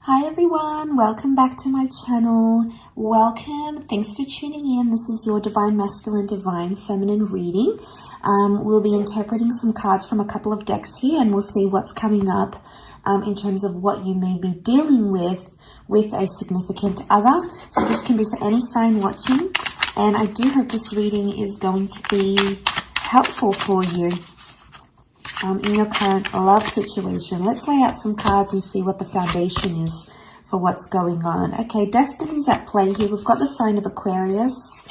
Hi everyone, welcome back to my channel. Welcome, thanks for tuning in. This is your Divine Masculine, Divine Feminine reading. We'll be interpreting some cards from a couple of decks here and we'll see what's coming up in terms of what you may be dealing with a significant other. So this can be for any sign watching, and I do hope this reading is going to be helpful for you in your current love situation. Let's lay out some cards and see what the foundation is for what's going on. Okay, destiny's at play here. We've got the sign of Aquarius,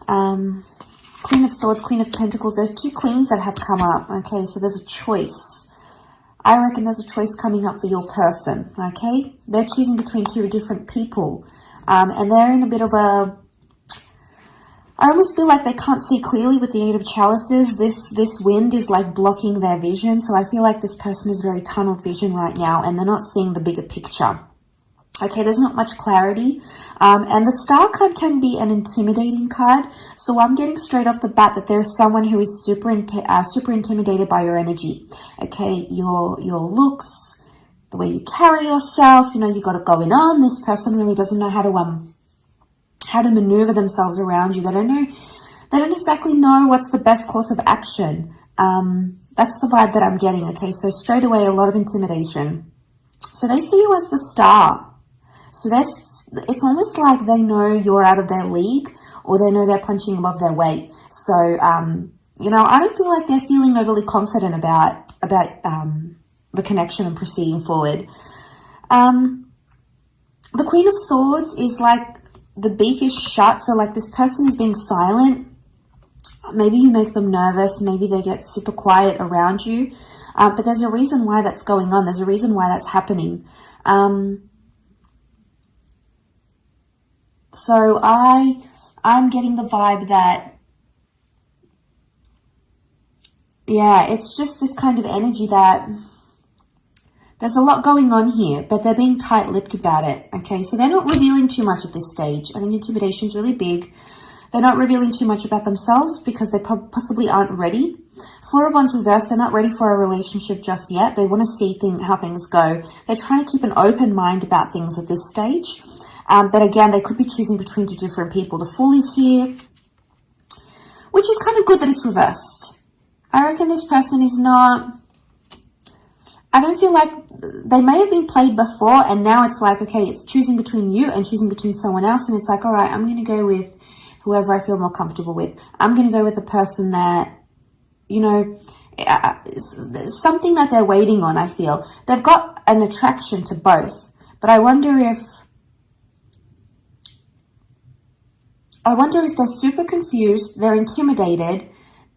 Queen of Swords, Queen of Pentacles. There's two queens that have come up. Okay, so there's a choice. I reckon there's a choice coming up for your person. Okay, they're choosing between two different people, and they're in a bit of a, I almost feel like they can't see clearly with the Eight of Chalices. This wind is like blocking their vision. So I feel like this person is very tunnel vision right now and they're not seeing the bigger picture. Okay, there's not much clarity. And the Star card can be an intimidating card. So I'm getting straight off the bat that there's someone who is super intimidated by your energy. Okay, your looks, the way you carry yourself, you know, you got it going on. This person really doesn't know how to maneuver themselves around you. They don't exactly know what's the best course of action. That's the vibe that I'm getting. Okay, so straight away, a lot of intimidation. So they see you as the star. So it's almost like they know you're out of their league, or they know they're punching above their weight. So, you know, I don't feel like they're feeling overly confident about the connection and proceeding forward. The Queen of Swords is like, the beak is shut, so like this person is being silent. Maybe you make them nervous, maybe they get super quiet around you, but there's a reason why that's going on. There's a reason why that's happening. So I'm getting the vibe that, yeah, it's just this kind of energy that there's a lot going on here, but they're being tight-lipped about it, okay? So they're not revealing too much at this stage. I think intimidation is really big. They're not revealing too much about themselves because they possibly aren't ready. Four of Wands reversed, they're not ready for a relationship just yet. They want to see how things go. They're trying to keep an open mind about things at this stage. But again, they could be choosing between two different people. The Fool is here, which is kind of good that it's reversed. I reckon this person is not... I don't feel like they may have been played before and now it's like, okay, it's choosing between you and choosing between someone else. And it's like, all right, I'm going to go with whoever I feel more comfortable with. I'm going to go with the person that, you know, something that they're waiting on, I feel. They've got an attraction to both. But I wonder if they're super confused, they're intimidated,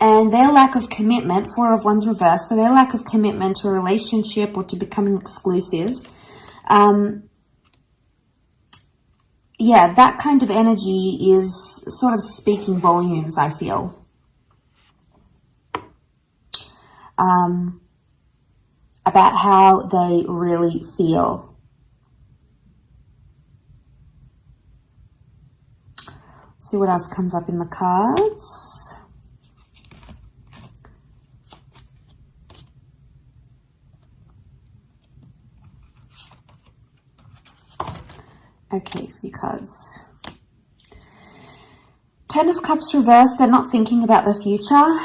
and their lack of commitment, Four of Wands reversed, so their lack of commitment to a relationship or to becoming exclusive, yeah, that kind of energy is sort of speaking volumes, I feel. About how they really feel. Let's see what else comes up in the cards. Okay, a few cards. Ten of Cups reversed. They're not thinking about the future,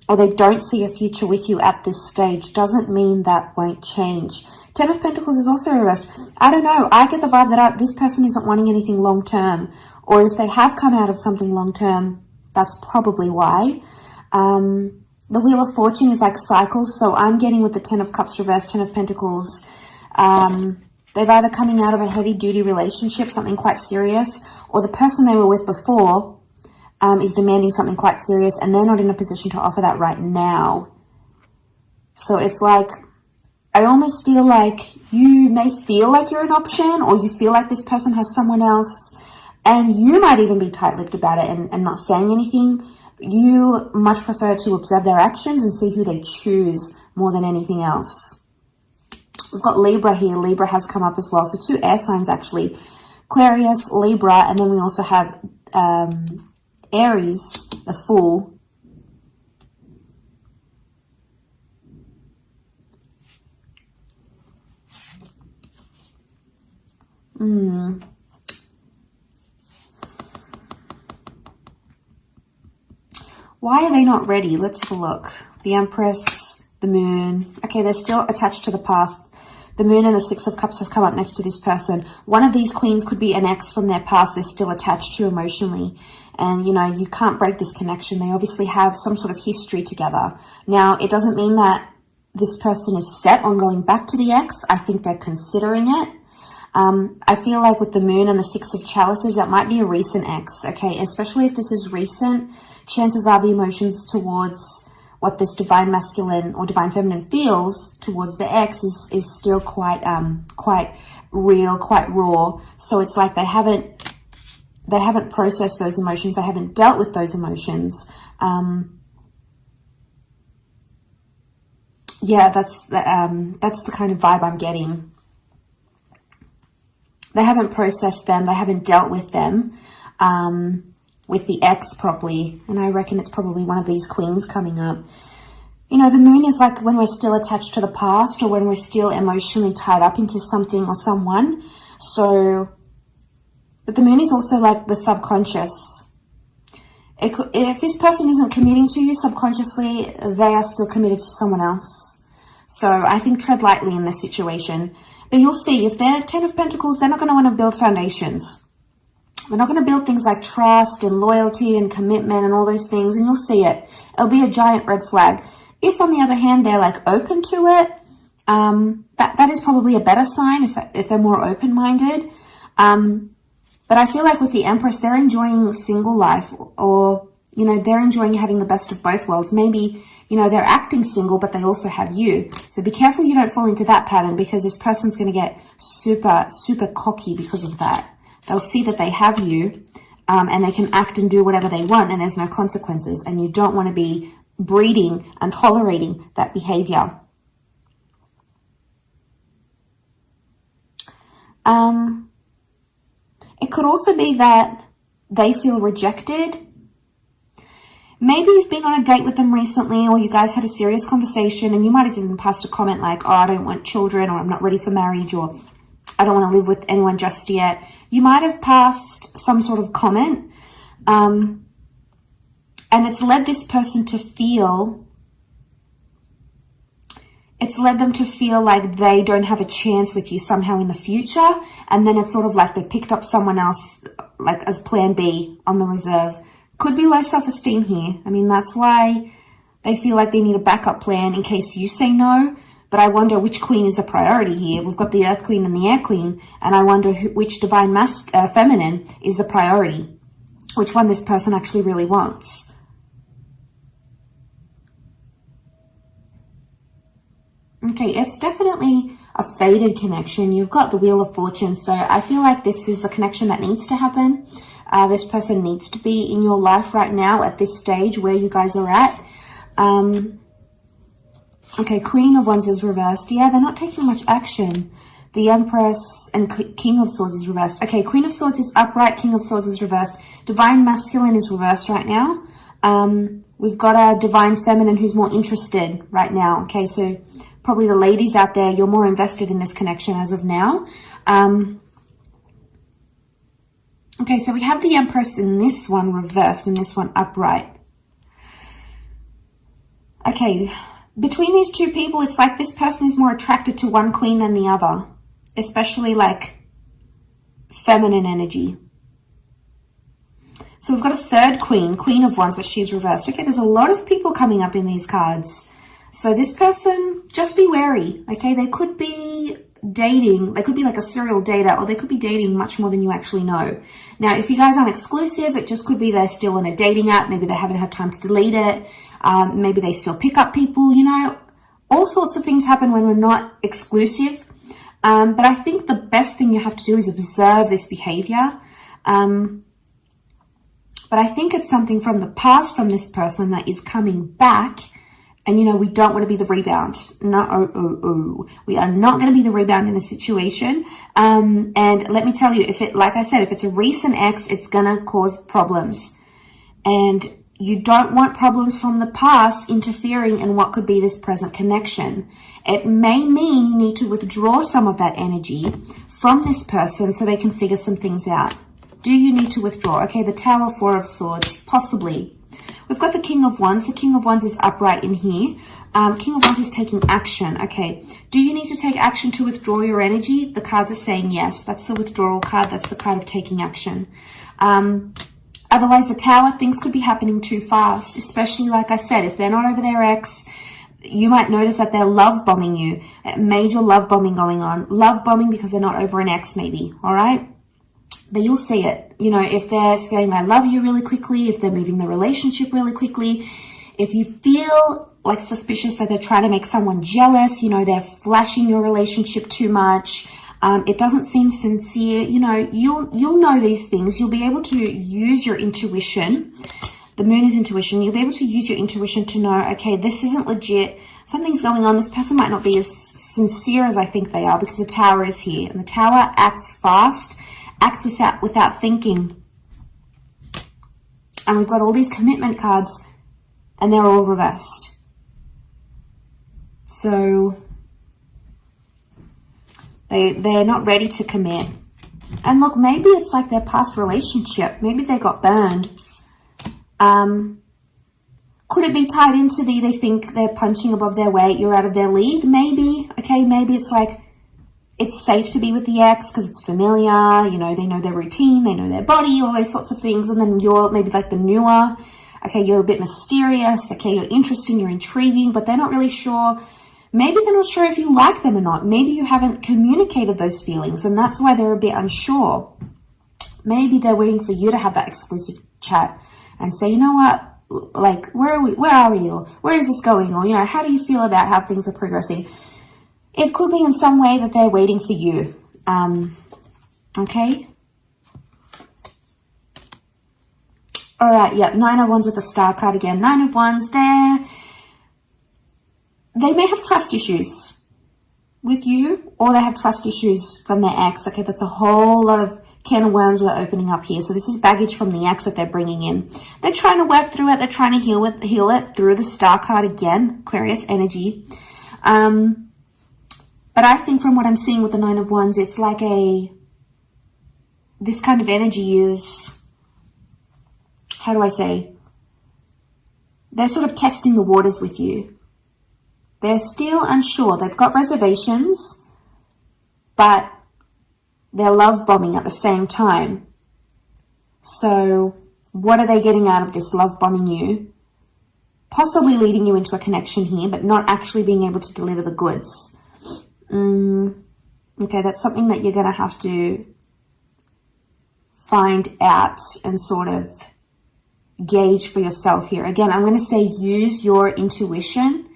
or they don't see a future with you at this stage. Doesn't mean that won't change. Ten of Pentacles is also reversed. I don't know. I get the vibe that this person isn't wanting anything long-term, or if they have come out of something long-term, that's probably why. The Wheel of Fortune is like cycles, so I'm getting with the Ten of Cups reversed, Ten of Pentacles, they've either coming out of a heavy-duty relationship, something quite serious, or the person they were with before is demanding something quite serious, and they're not in a position to offer that right now. So it's like, I almost feel like you may feel like you're an option, or you feel like this person has someone else, and you might even be tight-lipped about it and not saying anything. You much prefer to observe their actions and see who they choose more than anything else. We've got Libra here. Libra has come up as well. So two air signs, actually. Aquarius, Libra, and then we also have Aries, the Fool. Why are they not ready? Let's have a look. The Empress, the Moon. Okay, they're still attached to the past. The Moon and the Six of Cups has come up next to this person. One of these queens could be an ex from their past they're still attached to emotionally. And, you know, you can't break this connection. They obviously have some sort of history together. Now, it doesn't mean that this person is set on going back to the ex. I think they're considering it. I feel like with the Moon and the Six of Chalices, that might be a recent ex, okay? Especially if this is recent, chances are the emotions towards what this divine masculine or divine feminine feels towards the ex is still quite real, quite raw. So it's like they haven't processed those emotions. They haven't dealt with those emotions. Yeah, that's the kind of vibe I'm getting. They haven't processed them. They haven't dealt with them, with the ex properly. And I reckon it's probably one of these queens coming up. You know, the Moon is like when we're still attached to the past or when we're still emotionally tied up into something or someone. So, but the Moon is also like the subconscious. If this person isn't committing to you subconsciously, they are still committed to someone else. So I think tread lightly in this situation. But you'll see, if they're 10 of Pentacles, they're not going to want to build foundations. They're not going to build things like trust and loyalty and commitment and all those things. And you'll see it. It'll be a giant red flag. If, on the other hand, they're like open to it, that is probably a better sign if they're more open-minded. But I feel like with the Empress, they're enjoying single life, or, you know, they're enjoying having the best of both worlds. Maybe, you know, they're acting single, but they also have you. So be careful you don't fall into that pattern, because this person's going to get super, super cocky because of that. They'll see that they have you, and they can act and do whatever they want, and there's no consequences. And you don't want to be breeding and tolerating that behavior. It could also be that they feel rejected. Maybe you've been on a date with them recently, or you guys had a serious conversation, and you might have even passed a comment like, oh, I don't want children, or I'm not ready for marriage, or I don't want to live with anyone just yet. You might have passed some sort of comment, and it's led this person to feel, it's led them to feel like they don't have a chance with you somehow in the future. And then it's sort of like they picked up someone else, like as plan B on the reserve. Could be low self-esteem here. I mean, that's why they feel like they need a backup plan in case you say no. But I wonder which queen is the priority here. We've got the Earth Queen and the Air Queen. And I wonder which divine feminine is the priority. Which one this person actually really wants. Okay, it's definitely a faded connection. You've got the Wheel of Fortune. So I feel like this is a connection that needs to happen. This person needs to be in your life right now at this stage where you guys are at. Okay, Queen of Wands is reversed. Yeah, they're not taking much action. The Empress and King of Swords is reversed. Okay, Queen of Swords is upright. King of Swords is reversed. Divine Masculine is reversed right now. We've got a Divine Feminine who's more interested right now. Okay, so probably the ladies out there, you're more invested in this connection as of now. Okay, so we have the Empress in this one reversed and this one upright. Okay, between these two people, it's like this person is more attracted to one queen than the other, especially like feminine energy. So we've got a third queen, Queen of Wands, but she's reversed. Okay, there's a lot of people coming up in these cards. So this person, just be wary, okay? They could be dating, they could be like a serial dater, or they could be dating much more than you actually know. Now, if you guys aren't exclusive, it just could be they're still in a dating app. Maybe they haven't had time to delete it. Maybe they still pick up people, you know. All sorts of things happen when we're not exclusive. But I think the best thing you have to do is observe this behavior. But I think it's something from the past from this person that is coming back. And, you know, we don't want to be the rebound. No, we are not going to be the rebound in a situation. And let me tell you, if it, like I said, if it's a recent ex, it's going to cause problems. And you don't want problems from the past interfering in what could be this present connection. It may mean you need to withdraw some of that energy from this person so they can figure some things out. Do you need to withdraw? Okay, the Tower, Four of Swords, possibly. We've got the King of Wands. The King of Wands is upright in here. King of Wands is taking action. Okay, do you need to take action to withdraw your energy? The cards are saying yes. That's the withdrawal card. That's the card of taking action. Otherwise, the Tower, things could be happening too fast, especially, like I said, if they're not over their ex, you might notice that they're love bombing you. Major love bombing going on. Love bombing because they're not over an ex, maybe. All right? But you'll see it. You know, if they're saying, I love you really quickly, if they're moving the relationship really quickly, if you feel like suspicious that they're trying to make someone jealous, you know, they're flashing your relationship too much, it doesn't seem sincere, you know, you'll know these things. You'll be able to use your intuition. The moon is intuition. You'll be able to use your intuition to know, okay, this isn't legit. Something's going on. This person might not be as sincere as I think they are, because the Tower is here. And the Tower acts fast, acts without thinking. And we've got all these commitment cards, and they're all reversed. So they're not ready to commit. And look, maybe it's like their past relationship. Maybe they got burned. Could it be tied into they think they're punching above their weight, you're out of their league? Maybe. Okay, maybe it's like it's safe to be with the ex because it's familiar, you know, they know their routine, they know their body, all those sorts of things. And then you're maybe like the newer. Okay, you're a bit mysterious. Okay, you're interesting, you're intriguing, but they're not really sure. Maybe they're not sure if you like them or not. Maybe you haven't communicated those feelings, and that's why they're a bit unsure. Maybe they're waiting for you to have that exclusive chat and say, you know what, like, where are we? Where are you? Where is this going? Or, you know, how do you feel about how things are progressing? It could be in some way that they're waiting for you. Okay. All right. Yep. Nine of Wands with the Star card again. Nine of Wands there. They may have trust issues with you, or they have trust issues from their ex. Okay. That's a whole lot of can of worms we're opening up here. So this is baggage from the ex that they're bringing in. They're trying to work through it. They're trying to heal it through the Star card again, Aquarius energy. But I think from what I'm seeing with the Nine of Wands, it's like this kind of energy is, how do I say? They're sort of testing the waters with you. They're still unsure. They've got reservations, but they're love bombing at the same time. So what are they getting out of this love bombing you? Possibly leading you into a connection here, but not actually being able to deliver the goods. Okay, that's something that you're going to have to find out and sort of gauge for yourself here. Again, I'm going to say use your intuition.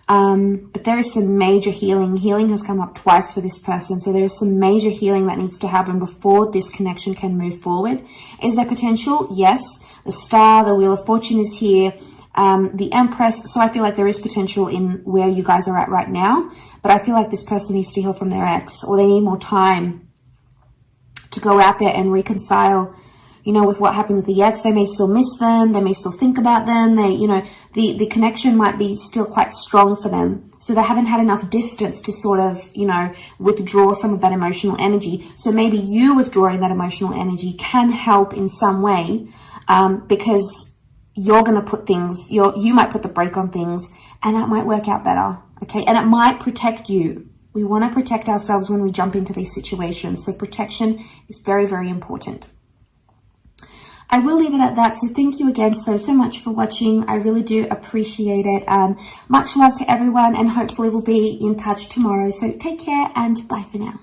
But there is some major healing. Healing has come up twice for this person. So there is some major healing that needs to happen before this connection can move forward. Is there potential? Yes. The Star, the Wheel of Fortune is here. The Empress. So I feel like there is potential in where you guys are at right now. But I feel like this person needs to heal from their ex, or they need more time to go out there and reconcile, you know, with what happened with the ex. They may still miss them. They may still think about them. They, you know, the connection might be still quite strong for them. So they haven't had enough distance to sort of, you know, withdraw some of that emotional energy. So maybe you withdrawing that emotional energy can help in some way, because you're going to put things, you might put the brake on things, and that might work out better. Okay. And it might protect you. We want to protect ourselves when we jump into these situations. So protection is very, very important. I will leave it at that. So thank you again so much for watching. I really do appreciate it. Much love to everyone, and hopefully we'll be in touch tomorrow. So take care and bye for now.